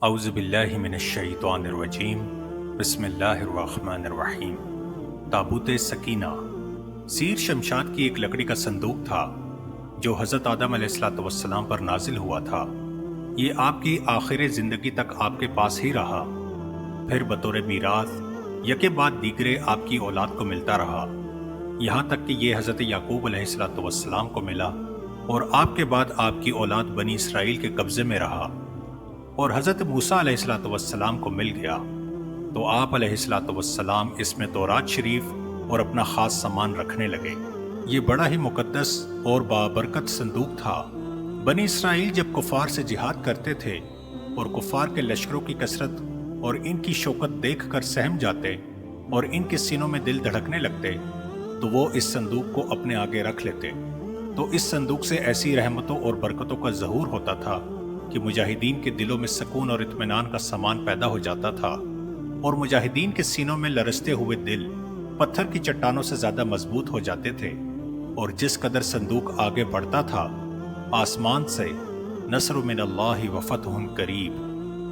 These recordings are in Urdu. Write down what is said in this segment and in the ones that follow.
اعوذ باللہ من الشیطان الرجیم، بسم اللہ الرحمن الرحیم۔ تابوت سکینہ سیر شمشاد کی ایک لکڑی کا صندوق تھا جو حضرت آدم علیہ السلام پر نازل ہوا تھا۔ یہ آپ کی آخر زندگی تک آپ کے پاس ہی رہا، پھر بطور میراث یکے بعد دیگرے آپ کی اولاد کو ملتا رہا، یہاں تک کہ یہ حضرت یعقوب علیہ السلام کو ملا اور آپ کے بعد آپ کی اولاد بنی اسرائیل کے قبضے میں رہا، اور حضرت موسیٰ علیہ السلام کو مل گیا تو آپ علیہ السلام اس میں تورات شریف اور اپنا خاص سامان رکھنے لگے۔ یہ بڑا ہی مقدس اور بابرکت صندوق تھا۔ بنی اسرائیل جب کفار سے جہاد کرتے تھے اور کفار کے لشکروں کی کثرت اور ان کی شوکت دیکھ کر سہم جاتے اور ان کے سینوں میں دل دھڑکنے لگتے تو وہ اس صندوق کو اپنے آگے رکھ لیتے، تو اس صندوق سے ایسی رحمتوں اور برکتوں کا ظہور ہوتا تھا کہ مجاہدین کے دلوں میں سکون اور اطمینان کا سامان پیدا ہو جاتا تھا، اور مجاہدین کے سینوں میں لرزتے ہوئے دل پتھر کی چٹانوں سے زیادہ مضبوط ہو جاتے تھے، اور جس قدر صندوق آگے بڑھتا تھا آسمان سے نصر من اللہ و فتح قریب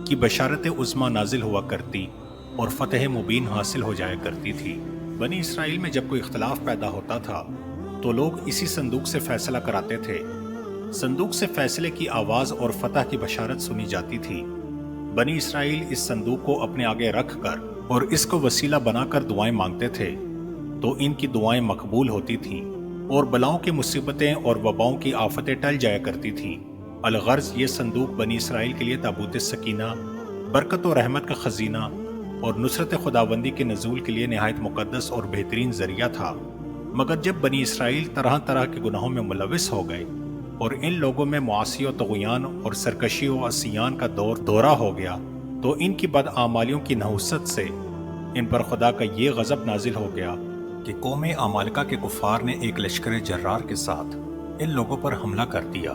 کی بشارت عظمیٰ نازل ہوا کرتی اور فتح مبین حاصل ہو جایا کرتی تھی۔ بنی اسرائیل میں جب کوئی اختلاف پیدا ہوتا تھا تو لوگ اسی صندوق سے فیصلہ کراتے تھے۔ صندوق سے فیصلے کی آواز اور فتح کی بشارت سنی جاتی تھی۔ بنی اسرائیل اس صندوق کو اپنے آگے رکھ کر اور اس کو وسیلہ بنا کر دعائیں مانگتے تھے تو ان کی دعائیں مقبول ہوتی تھیں اور بلاؤں کی مصیبتیں اور وباؤں کی آفتیں ٹل جایا کرتی تھیں۔ الغرض یہ صندوق بنی اسرائیل کے لیے تابوت سکینہ، برکت و رحمت کا خزینہ اور نصرت خداوندی کے نزول کے لیے نہایت مقدس اور بہترین ذریعہ تھا۔ مگر جب بنی اسرائیل طرح طرح کے گناہوں میں ملوث ہو گئے اور ان لوگوں میں معاصی و طغیان اور سرکشی و عصیان کا دورہ ہو گیا تو ان کی بدعمالیوں کی نحوست سے ان پر خدا کا یہ غضب نازل ہو گیا کہ قوم عمالقہ کے کفار نے ایک لشکر جرار کے ساتھ ان لوگوں پر حملہ کر دیا۔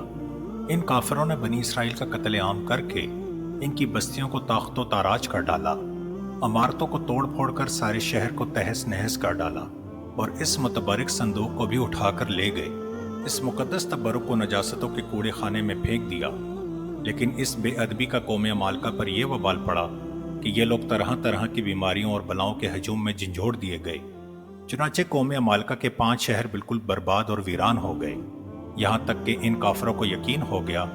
ان کافروں نے بنی اسرائیل کا قتل عام کر کے ان کی بستیوں کو تاخت و تاراج کر ڈالا، عمارتوں کو توڑ پھوڑ کر سارے شہر کو تہس نہس کر ڈالا، اور اس متبرک صندوق کو بھی اٹھا کر لے گئے۔ اس مقدس تبرک کو نجاستوں کے کوڑے خانے میں پھینک دیا۔ لیکن اس بے ادبی کا قوم عمالقہ پر یہ وبال پڑا کہ یہ لوگ طرح طرح کی بیماریوں اور بلاؤں کے ہجوم میں جھنجھوڑ دیے گئے۔ چنانچہ قوم عمالقہ کے 5 شہر بالکل برباد اور ویران ہو گئے، یہاں تک کہ ان کافروں کو یقین ہو گیا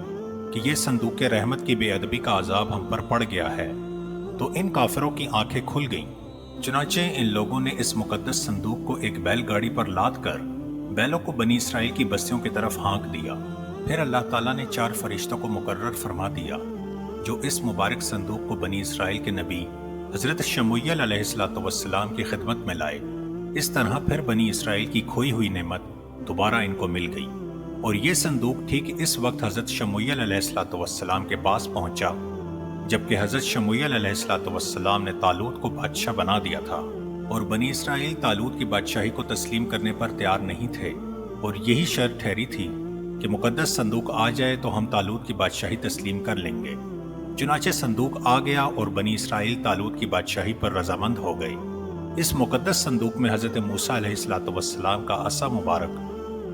کہ یہ صندوق رحمت کی بے ادبی کا عذاب ہم پر پڑ گیا ہے، تو ان کافروں کی آنکھیں کھل گئیں۔ چنانچہ ان لوگوں نے اس مقدس صندوق کو ایک بیل گاڑی پر لاد کر بیلوں کو بنی اسرائیل کی بستیوں کی طرف ہانک دیا۔ پھر اللہ تعالیٰ نے 4 فرشتوں کو مقرر فرما دیا جو اس مبارک صندوق کو بنی اسرائیل کے نبی حضرت شموئیل علیہ السلام کی خدمت میں لائے۔ اس طرح پھر بنی اسرائیل کی کھوئی ہوئی نعمت دوبارہ ان کو مل گئی، اور یہ صندوق ٹھیک اس وقت حضرت شموئیل علیہ السلام کے پاس پہنچا جبکہ حضرت شموئیل علیہ السلام نے طالوت کو بادشاہ بنا دیا تھا، اور بنی اسرائیل طالوت کی بادشاہی کو تسلیم کرنے پر تیار نہیں تھے، اور یہی شرط ٹھہری تھی کہ مقدس صندوق آ جائے تو ہم طالوت کی بادشاہی تسلیم کر لیں گے۔ چنانچہ صندوق آ گیا اور بنی اسرائیل طالوت کی بادشاہی پر رضامند ہو گئے۔ اس مقدس صندوق میں حضرت موسیٰ علیہ السلام کا عصا مبارک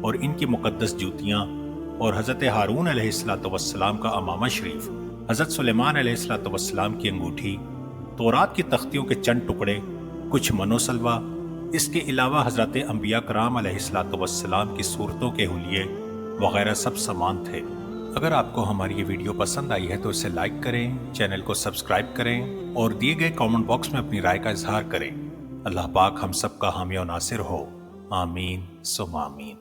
اور ان کی مقدس جوتیاں، اور حضرت ہارون علیہ السلام کا امامہ شریف، حضرت سلیمان علیہ السلام کی انگوٹھی، تورات کی تختیوں کے چند ٹکڑے، کچھ من و سلوہ، اس کے علاوہ حضرت انبیاء کرام علیہ السلام کی صورتوں کے حلیے وغیرہ سب سامان تھے۔ اگر آپ کو ہماری یہ ویڈیو پسند آئی ہے تو اسے لائک کریں، چینل کو سبسکرائب کریں اور دیے گئے کامنٹ باکس میں اپنی رائے کا اظہار کریں۔ اللہ پاک ہم سب کا حامی و ناصر ہو، آمین ثم آمین۔